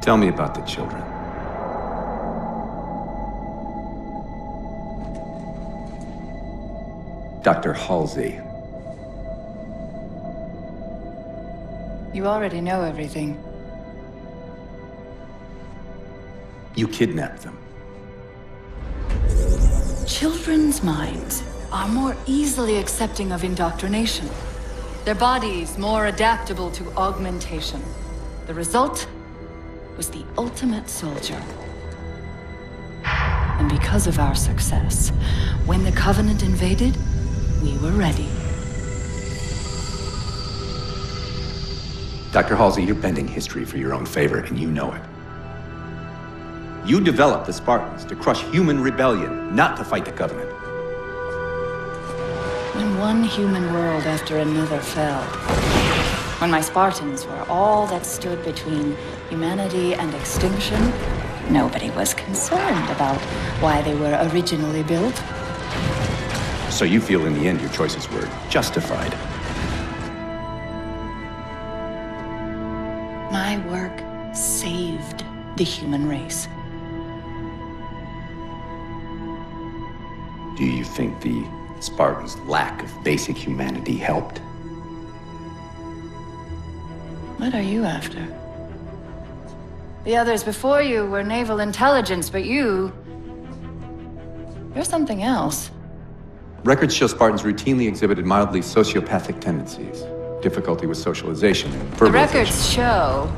Tell me about the children. Dr. Halsey. You already know everything. You kidnapped them. Children's minds are more easily accepting of indoctrination. Their bodies more adaptable to augmentation. The result was the ultimate soldier. And because of our success, when the Covenant invaded, we were ready. Dr. Halsey, you're bending history for your own favor, and you know it. You developed the Spartans to crush human rebellion, not to fight the Covenant. When one human world after another fell, when my Spartans were all that stood between humanity and extinction, nobody was concerned about why they were originally built. So you feel in the end your choices were justified? My work saved the human race. Do you think the Spartans' lack of basic humanity helped? What are you after? The others before you were naval intelligence, but you're something else. Records show Spartans routinely exhibited mildly sociopathic tendencies, difficulty with socialization, and verbalization. The records show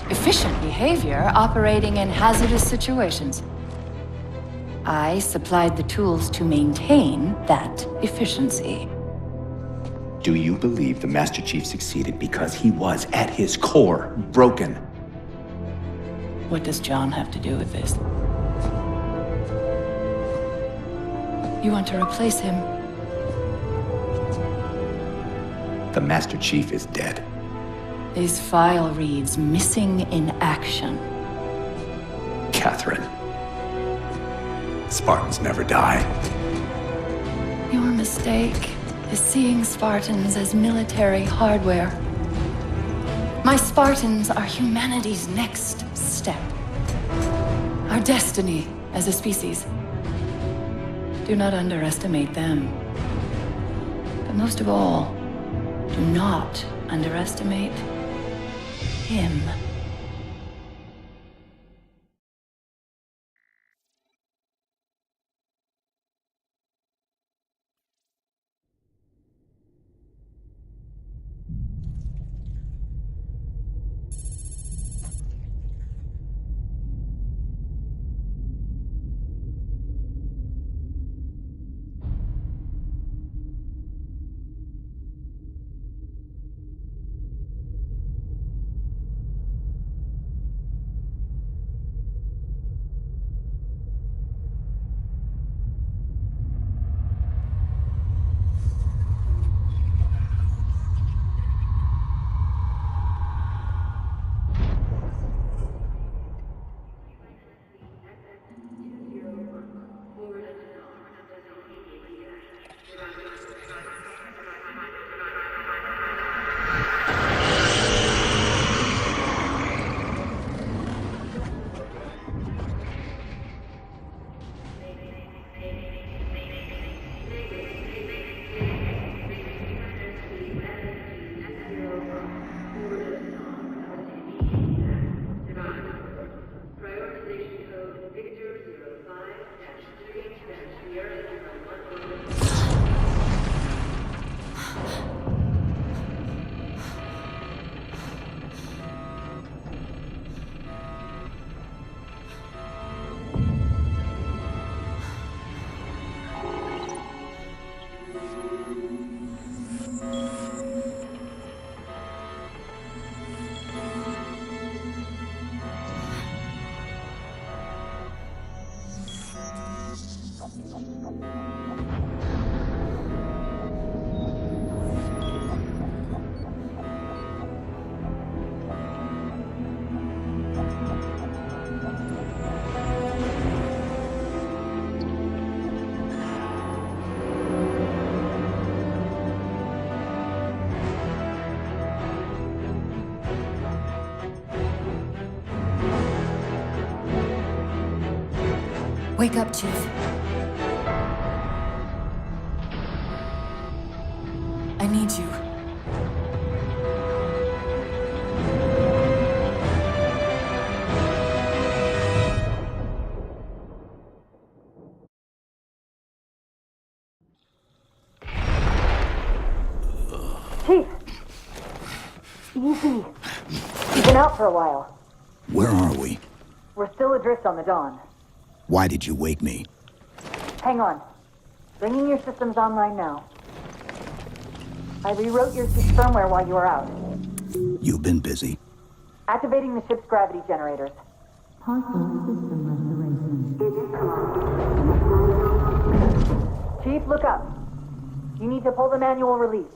efficient behavior operating in hazardous situations. I supplied the tools to maintain that efficiency. Do you believe the Master Chief succeeded because he was, at his core, broken? What does John have to do with this? You want to replace him? The Master Chief is dead. His file reads missing in action. Catherine. Spartans never die. Your mistake is seeing Spartans as military hardware. My Spartans are humanity's next step. Our destiny as a species. Do not underestimate them. But most of all, do not underestimate him. Wake up, Chief. I need you. Chief! Easy. You've been out for a while. Where are we? We're still adrift on the Dawn. Why did you wake me? Hang on. Bringing your systems online now. I rewrote your ship's firmware while you were out. You've been busy. Activating the ship's gravity generators. Chief, look up. You need to pull the manual release.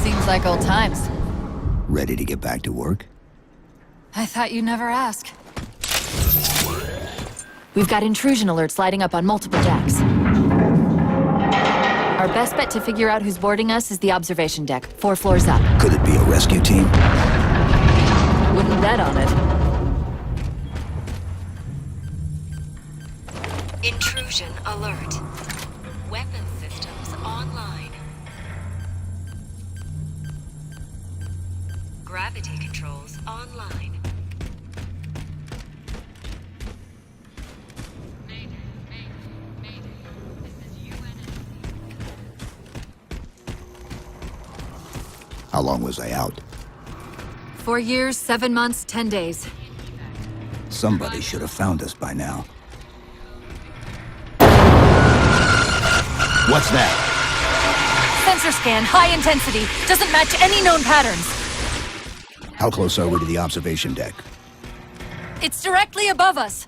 Seems like old times. Ready to get back to work? I thought you'd never ask. We've got intrusion alerts lighting up on multiple decks. Our best bet to figure out who's boarding us is the observation deck, 4 floors up. Could it be a rescue team? Wouldn't bet on it. Intrusion alert. Weapon systems online. Gravity controls online. How long was I out? 4 years, 7 months, 10 days. Somebody should have found us by now. What's that? Sensor scan, high intensity. Doesn't match any known patterns. How close are we to the observation deck? It's directly above us.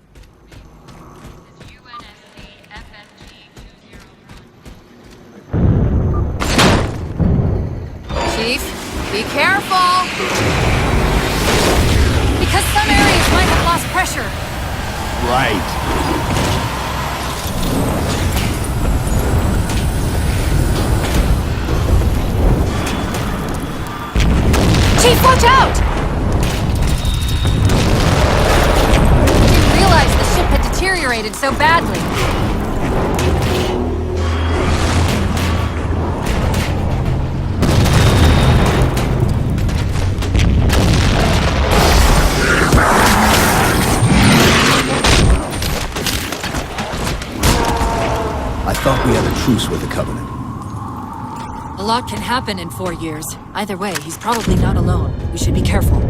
Chief, be careful! Because some areas might have lost pressure. Right. Chief, watch out! I didn't realize the ship had deteriorated so badly. I thought we had a truce with the Covenant. A lot can happen in 4 years. Either way, he's probably not alone. We should be careful.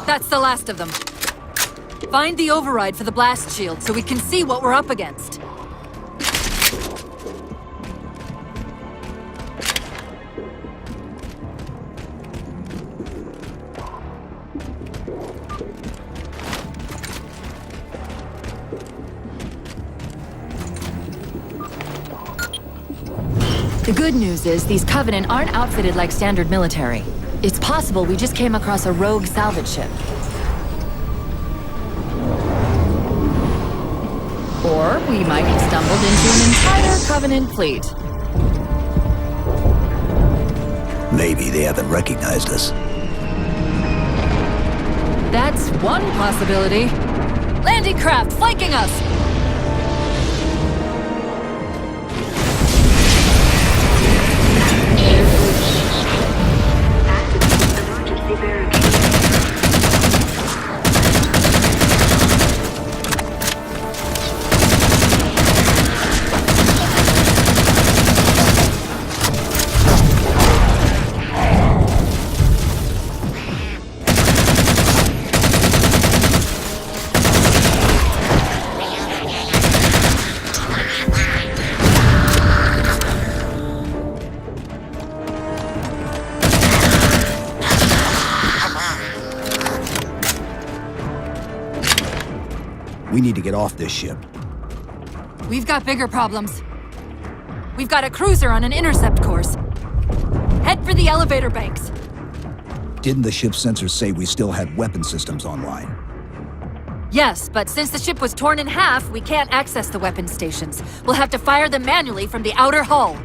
That's the last of them. Find the override for the blast shield so we can see what we're up against. The good news is these Covenant aren't outfitted like standard military. It's possible we just came across a rogue salvage ship. Or we might have stumbled into an entire Covenant fleet. Maybe they haven't recognized us. That's one possibility. Landing craft flanking us! We need to get off this ship. We've got bigger problems. We've got a cruiser on an intercept course. Head for the elevator banks. Didn't the ship's sensors say we still had weapon systems online? Yes, but since the ship was torn in half, we can't access the weapon stations. We'll have to fire them manually from the outer hull.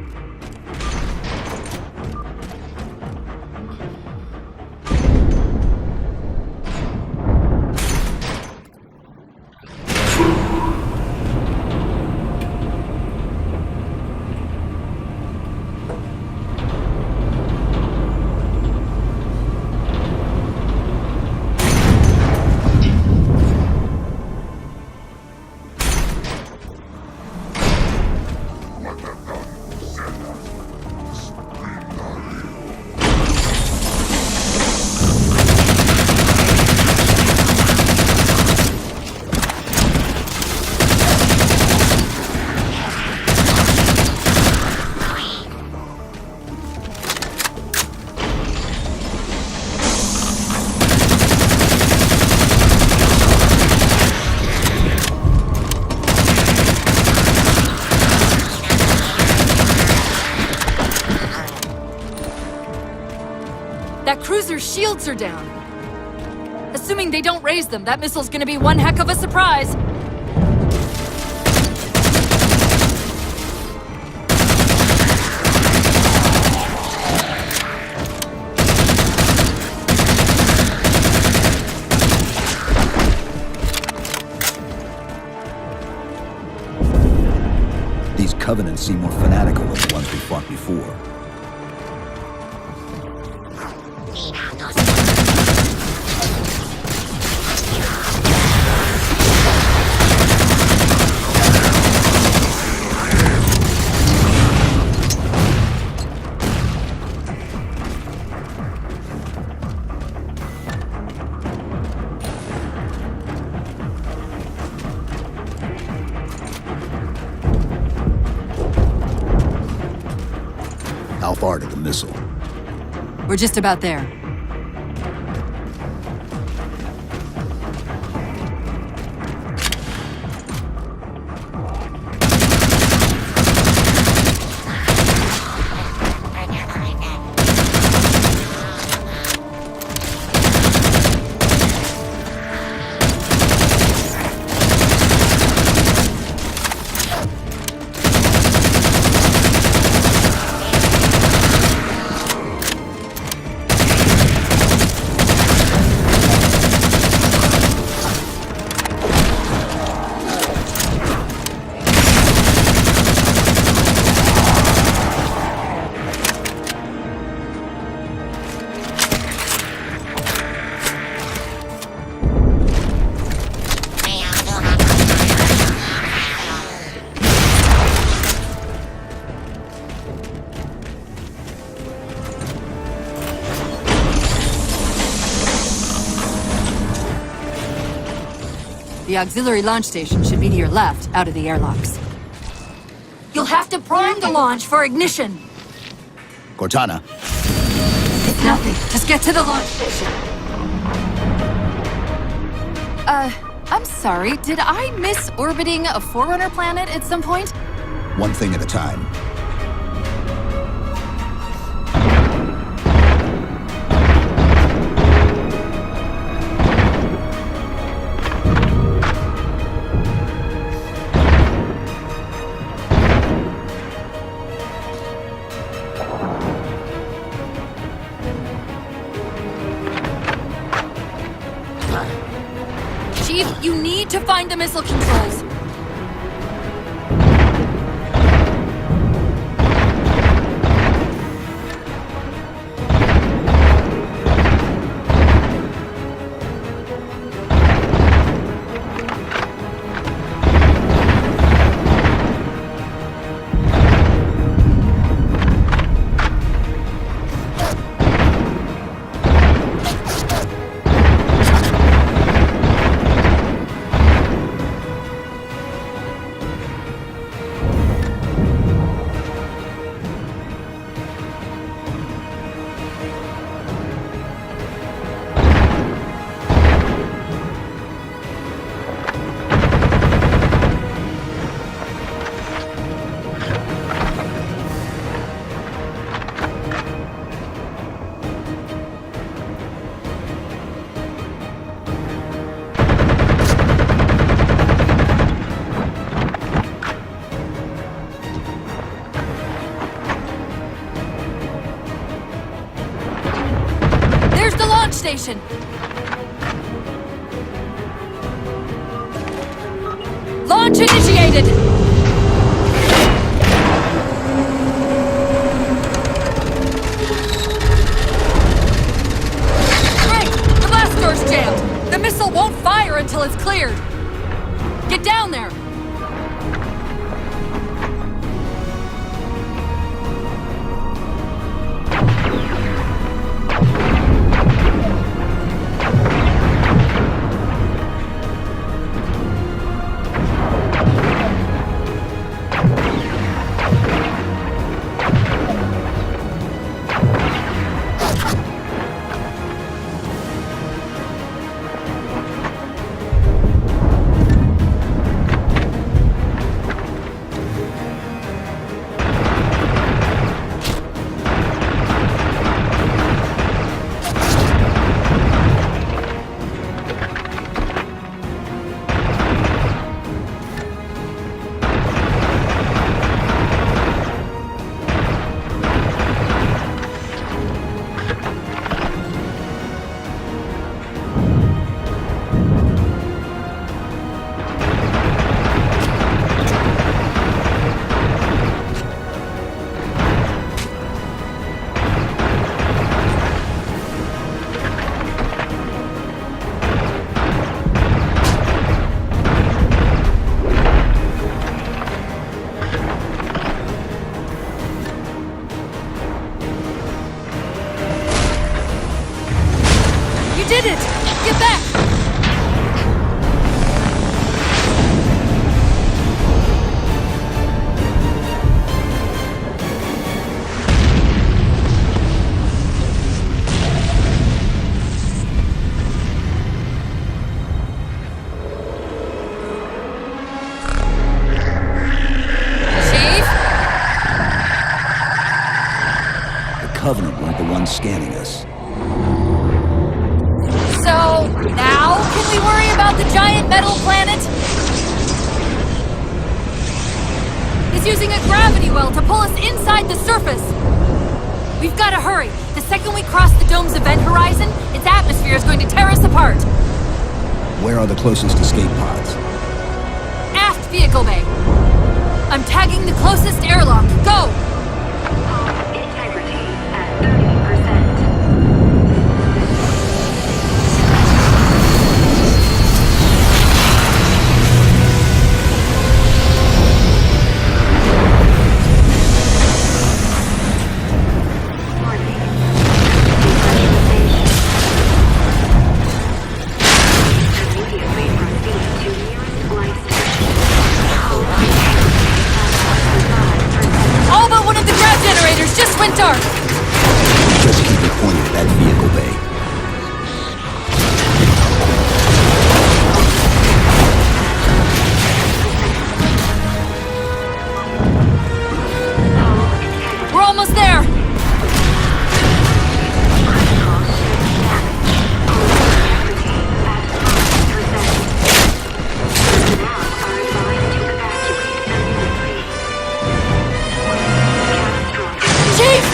That cruiser's shields are down. Assuming they don't raise them, that missile's gonna be one heck of a surprise. These Covenants seem more fanatical than the ones we fought before. How far to the missile? We're just about there. The auxiliary launch station should be to your left, out of the airlocks. You'll have to prime the launch for ignition. Cortana, It's nothing. Just get to the launch station. I'm sorry. Did I miss orbiting a Forerunner planet at some point? one thing at a time. Chief, you need to find the missile controls. station. Launch initiated! Rick, the blast door's jammed. The missile won't fire until it's cleared. Get down there! You did it! Get back! Chief? The Covenant weren't the ones scanning us. So, now can we worry about the giant metal planet? He's using a gravity well to pull us inside the surface. We've got to hurry. The second we cross the dome's event horizon, its atmosphere is going to tear us apart. Where are the closest escape pods? Aft vehicle bay. I'm tagging the closest airlock. Go! Integrity at 30%. Immediately proceed to nearest light station. All but one of the grav generators just went dark. Just keep it pointed at that vehicle bay. We're almost there. Chief!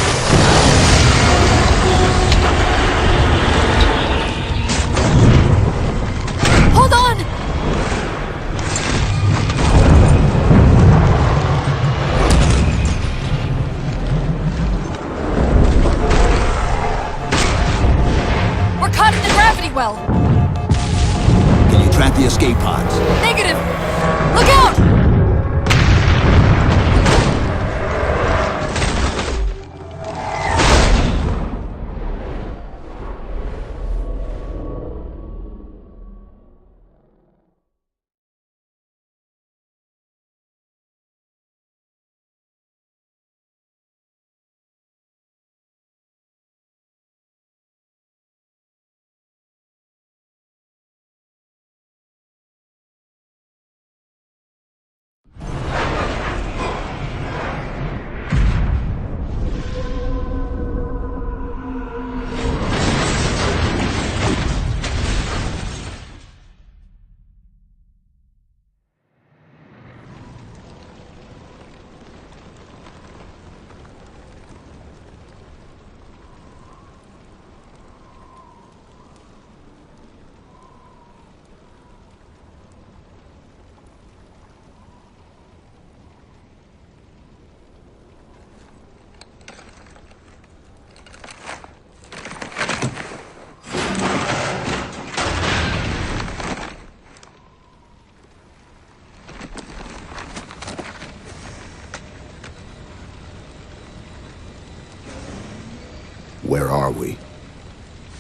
Where are we?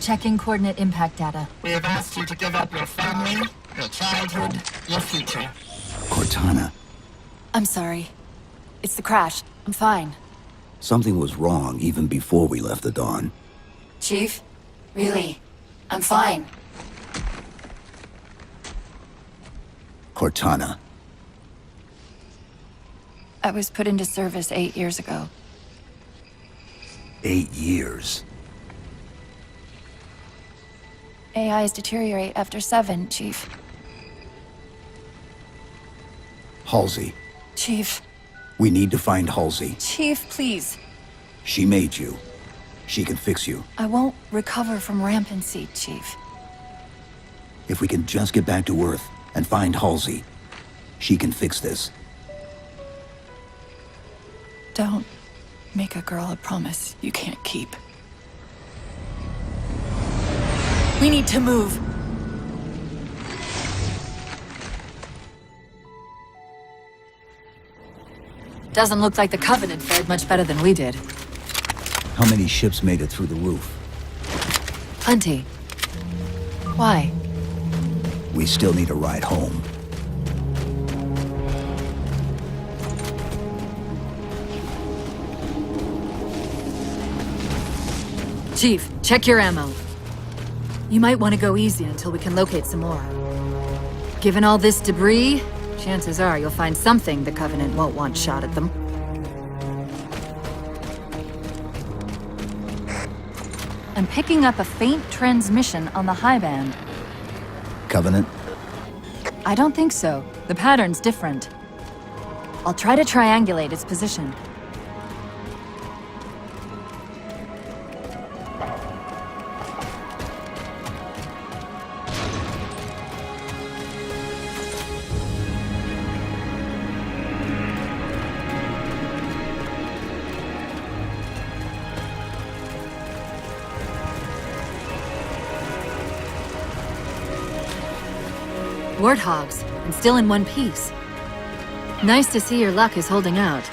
Checking coordinate impact data. We have asked you to give up your family, your childhood, your future. Cortana, I'm sorry. It's the crash. I'm fine. something was wrong even before we left the Dawn. Chief? Really? I'm fine. Cortana, I was put into service 8 years ago. 8 years. AIs deteriorate after 7, Chief. Halsey, Chief. we need to find Halsey. Chief, please. She made you. She can fix you. I won't recover from rampancy, Chief. If we can just get back to Earth and find Halsey, she can fix this. Don't make a girl a promise you can't keep. We need to move. Doesn't look like the Covenant fared much better than we did. How many ships made it through the roof? Plenty. Why? We still need a ride home. Chief, check your ammo. You might want to go easy until we can locate some more. Given all this debris, chances are you'll find something the Covenant won't want shot at them. I'm picking up a faint transmission on the high band. Covenant? I don't think so. The pattern's different. I'll try to triangulate its position. Warthogs, and still in one piece. Nice to see your luck is holding out.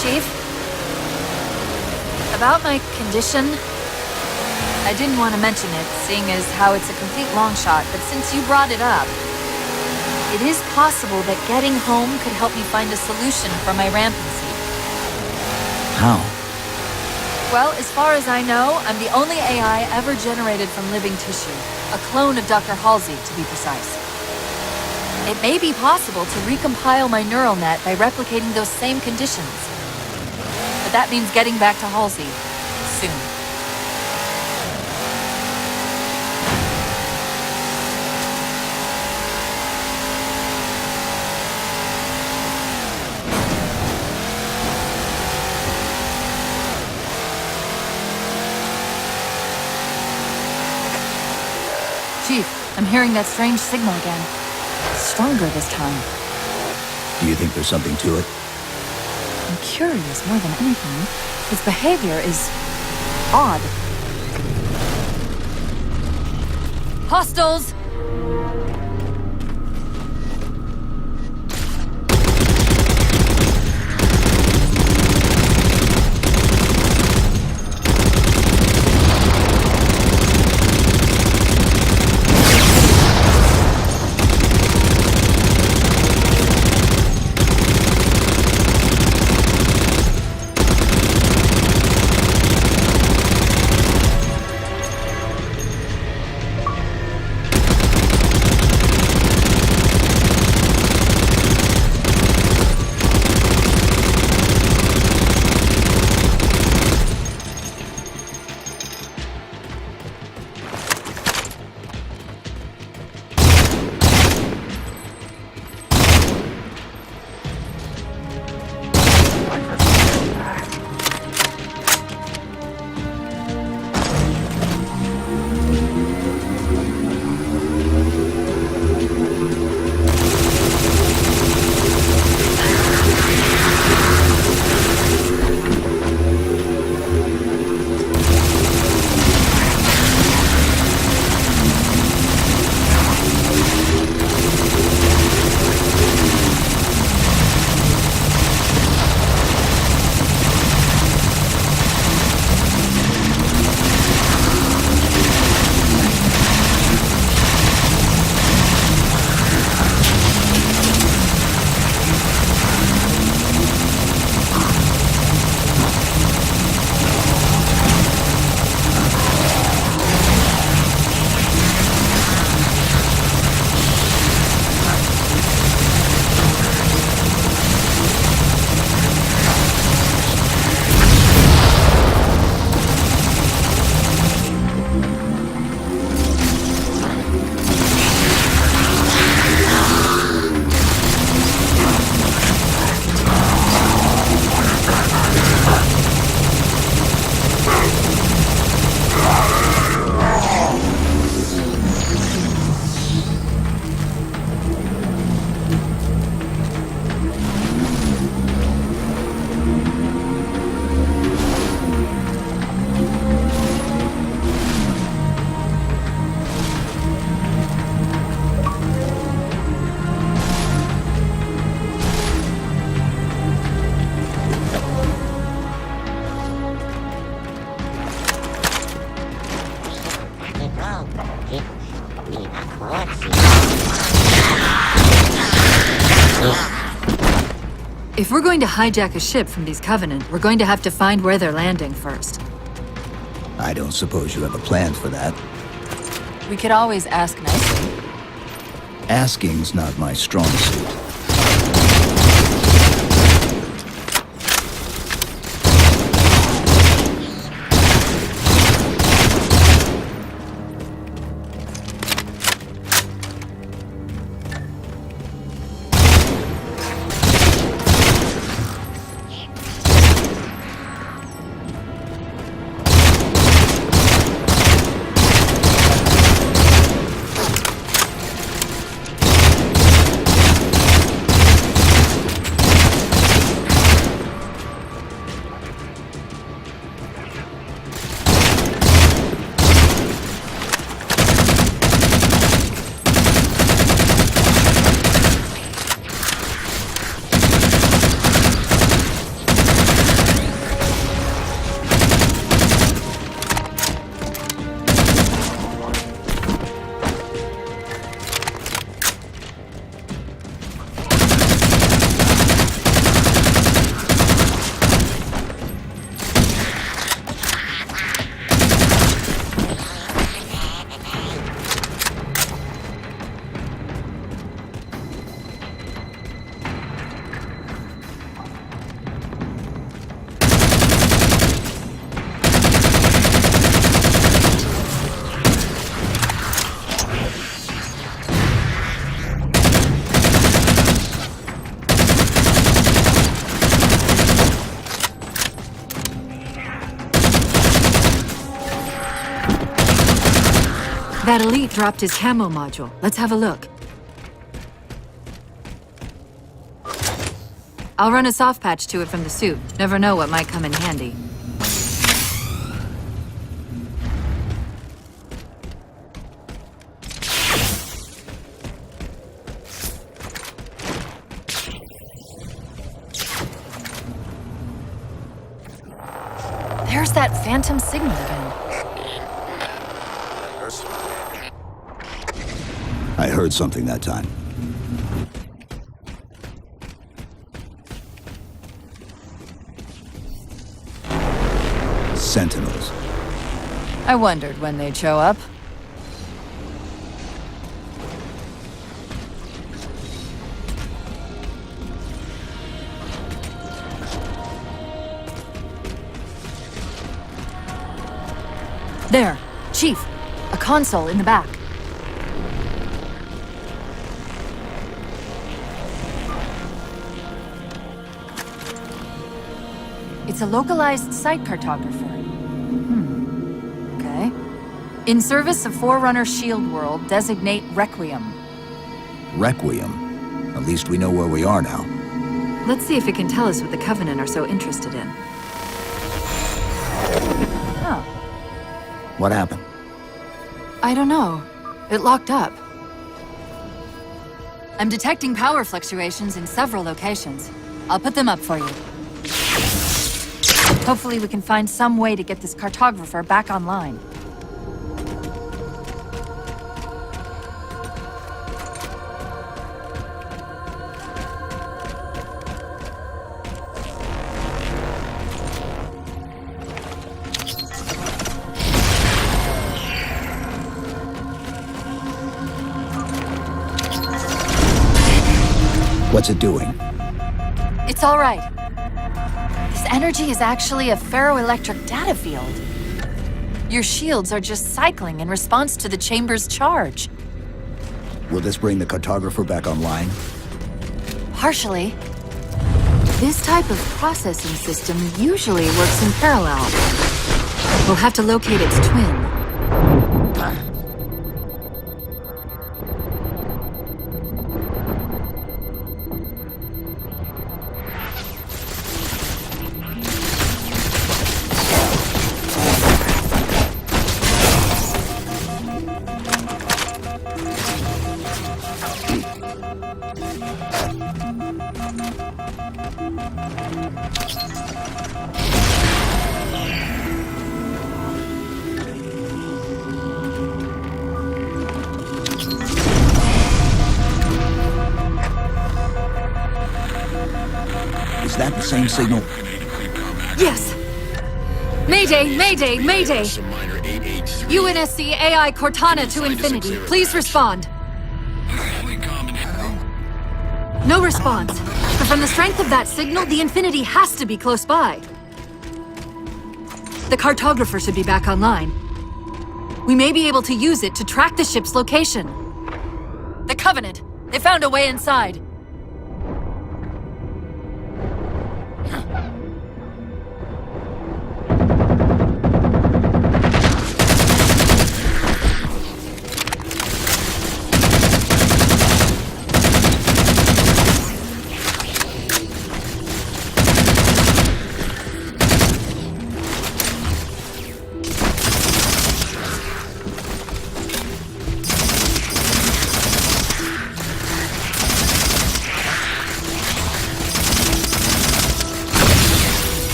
Chief? About my condition? I didn't want to mention it, seeing as how it's a complete long shot, but since you brought it up, it is possible that getting home could help me find a solution for my rampancy. How? Well, as far as I know, I'm the only AI ever generated from living tissue. A clone of Dr. Halsey, to be precise. It may be possible to recompile my neural net by replicating those same conditions. But that means getting back to Halsey. Soon. Chief, I'm hearing that strange signal again. Stronger this time. Do you think there's something to it? I'm curious more than anything. Its behavior is odd. Hostiles! If we're going to hijack a ship from these Covenant, we're going to have to find where they're landing first. I don't suppose you have a plan for that. We could always ask nicely. Asking's not my strong suit. That elite dropped his camo module. Let's have a look. I'll run a soft patch to it from the suit. Never know what might come in handy. There's that phantom signal again. I heard something that time. Sentinels. I wondered when they'd show up. There, Chief. A console in the back. It's a localized site cartographer. Okay. In service of Forerunner Shield World, designate Requiem. Requiem. At least we know where we are now. Let's see if it can tell us what the Covenant are so interested in. Oh, What happened? I don't know. It locked up. I'm detecting power fluctuations in several locations. I'll put them up for you. Hopefully we can find some way to get this cartographer back online. What's it doing? It's all right. This energy is actually a ferroelectric data field. Your shields are just cycling in response to the chamber's charge. Will this bring the cartographer back online? Partially. This type of processing system usually works in parallel. We'll have to locate its twin. Is that the same signal? Yes! Mayday, Mayday, Mayday! UNSC AI Cortana to Infinity. Please respond. No response. But from the strength of that signal, the Infinity has to be close by. The cartographer should be back online. We may be able to use it to track the ship's location. The Covenant! They found a way inside.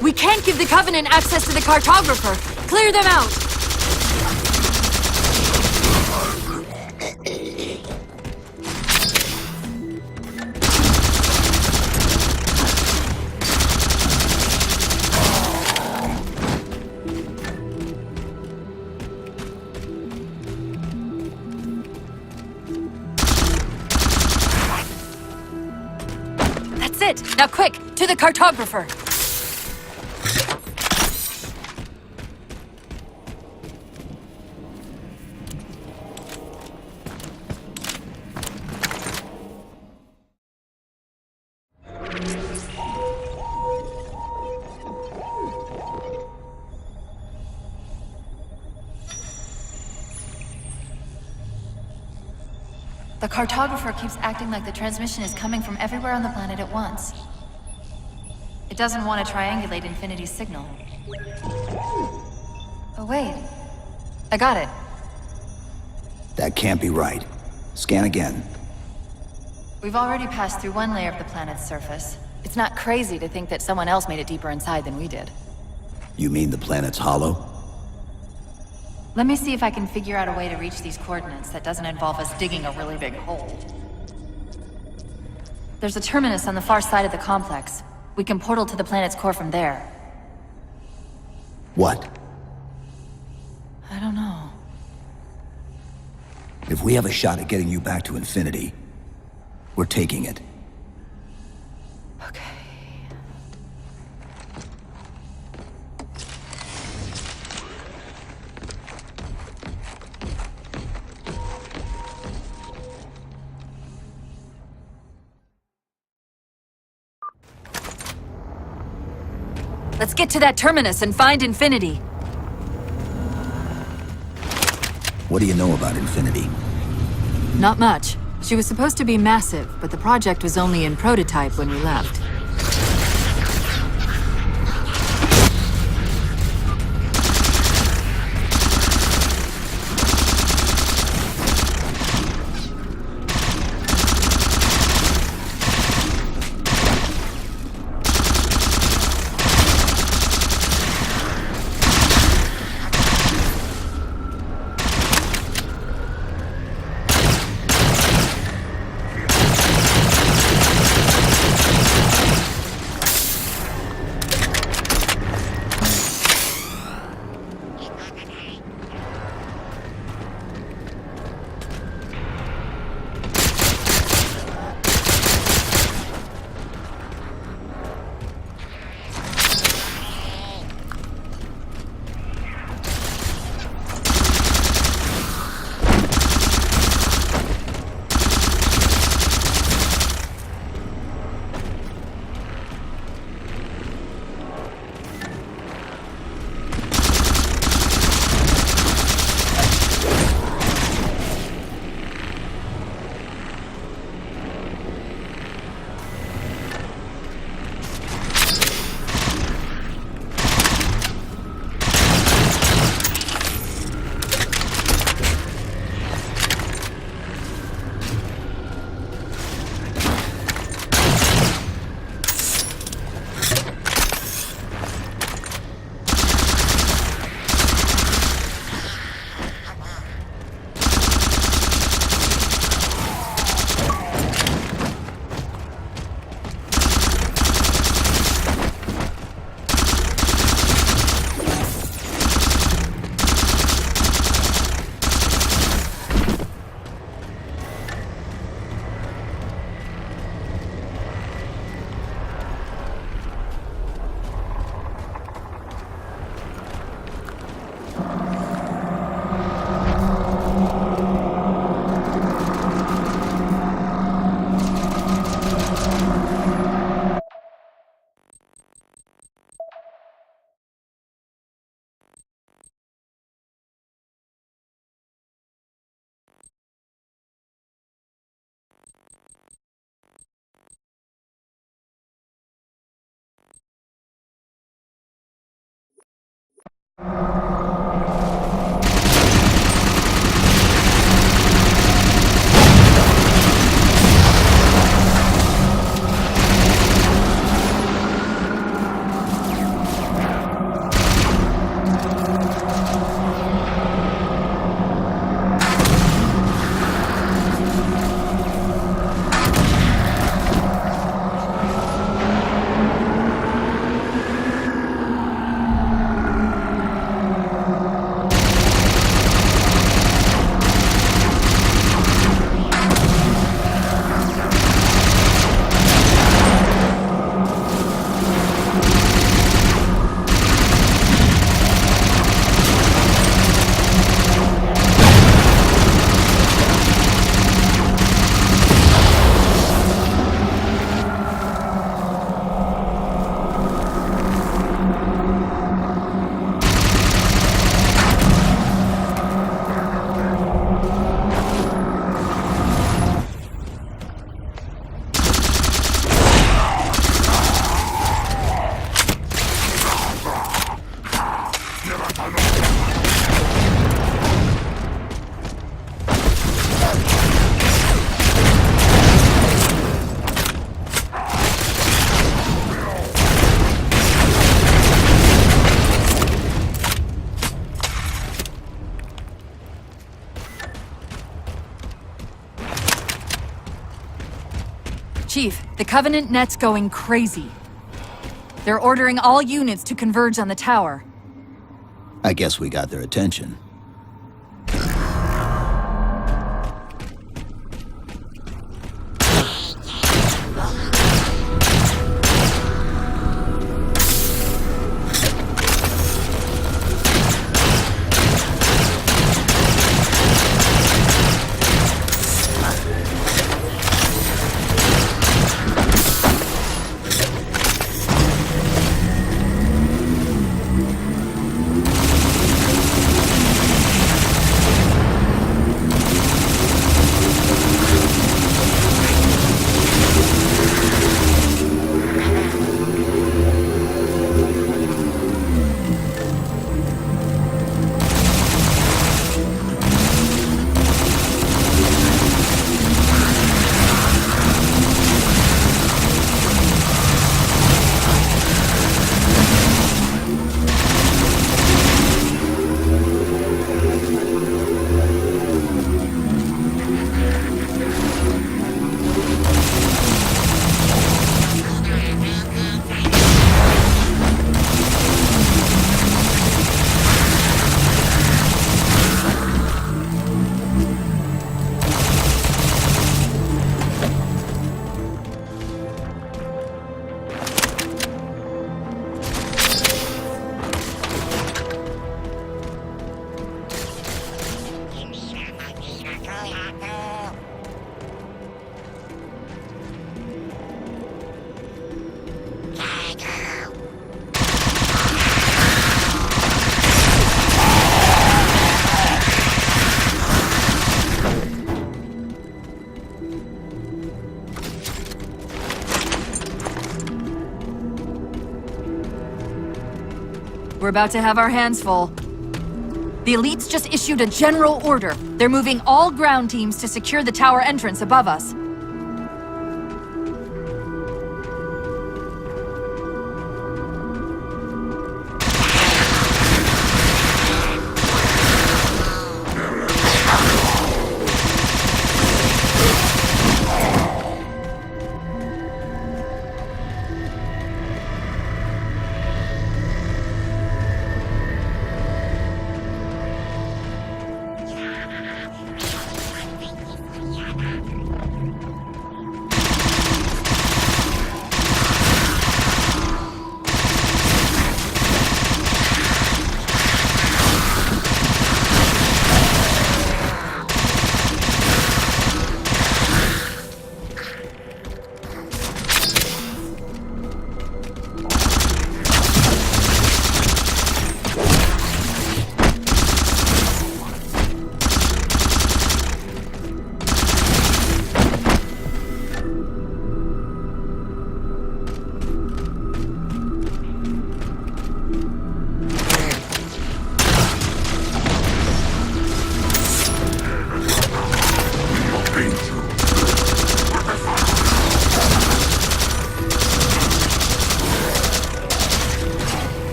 We can't give the Covenant access to the cartographer! Clear them out! That's it! Now quick, to the cartographer! The cartographer keeps acting like the transmission is coming from everywhere on the planet at once. It doesn't want to triangulate Infinity's signal. Oh, wait. I got it. That can't be right. Scan again. We've already passed through one layer of the planet's surface. It's not crazy to think that someone else made it deeper inside than we did. You mean the planet's hollow? Let me see if I can figure out a way to reach these coordinates that doesn't involve us digging a really big hole. There's a terminus on the far side of the complex. We can portal to the planet's core from there. What? I don't know. If we have a shot at getting you back to Infinity, we're taking it. Okay. Let's get to that terminus and find Infinity. What do you know about Infinity? Not much. She was supposed to be massive, but the project was only in prototype when we left. Chief, the Covenant net's going crazy. They're ordering all units to converge on the tower. I guess we got their attention. We're about to have our hands full. The elites just issued a general order. They're moving all ground teams to secure the tower entrance above us.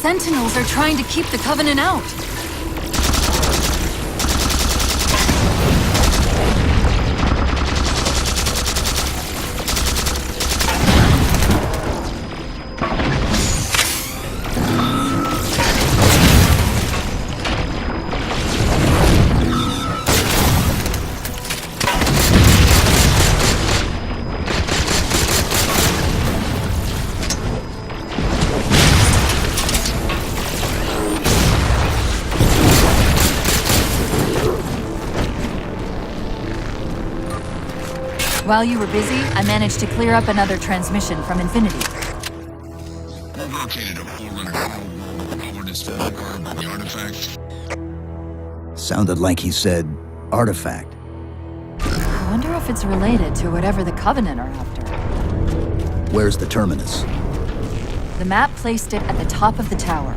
Sentinels are trying to keep the Covenant out. While you were busy, I managed to clear up another transmission from Infinity. We've located a fallen coordinates for the artifact. Sounded like he said artifact. I wonder if it's related to whatever the Covenant are after. Where's the terminus? The map placed it at the top of the tower.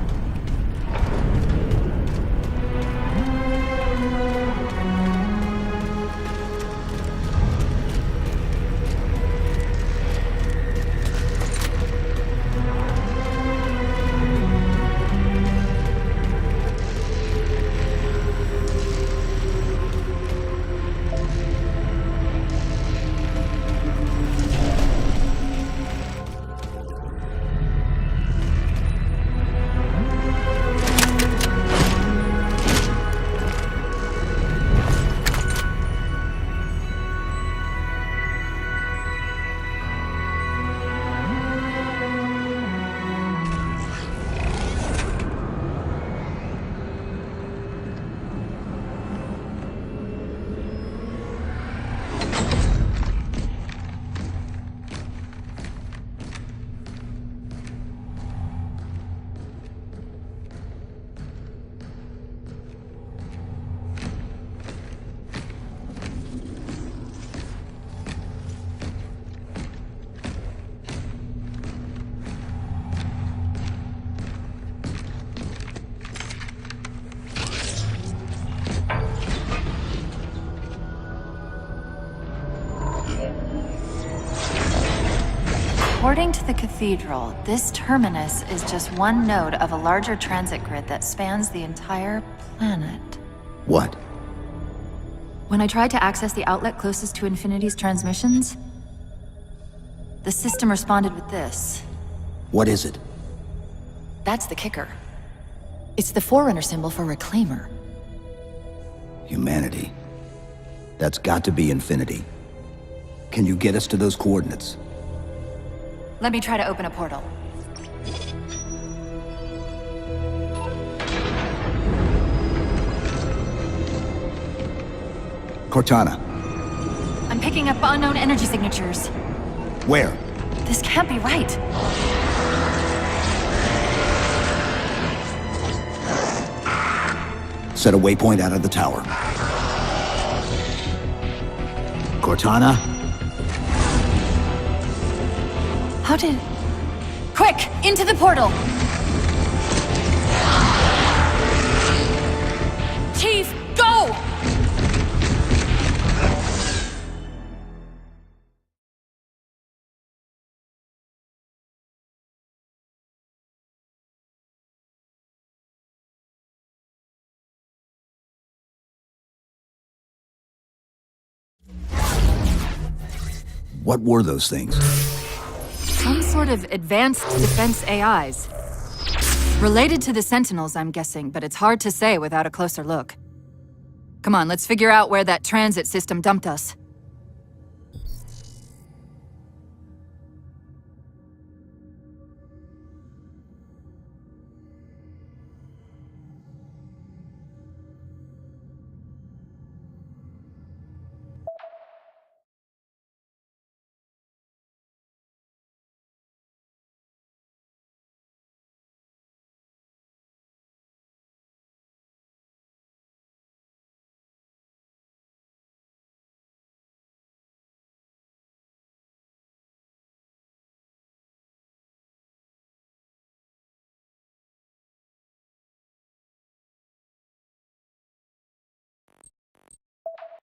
According to the Cathedral, this terminus is just one node of a larger transit grid that spans the entire planet. What? When I tried to access the outlet closest to Infinity's transmissions, the system responded with this. What is it? That's the kicker. It's the Forerunner symbol for Reclaimer. Humanity. That's got to be Infinity. Can you get us to those coordinates? Let me try to open a portal. Cortana. I'm picking up unknown energy signatures. Where? This can't be right. Set a waypoint out of the tower. Cortana? How did... Quick! Into the portal! Chief, go! What were those things? Some sort of advanced defense AIs. Related to the Sentinels, I'm guessing, but it's hard to say without a closer look. Come on, let's figure out where that transit system dumped us.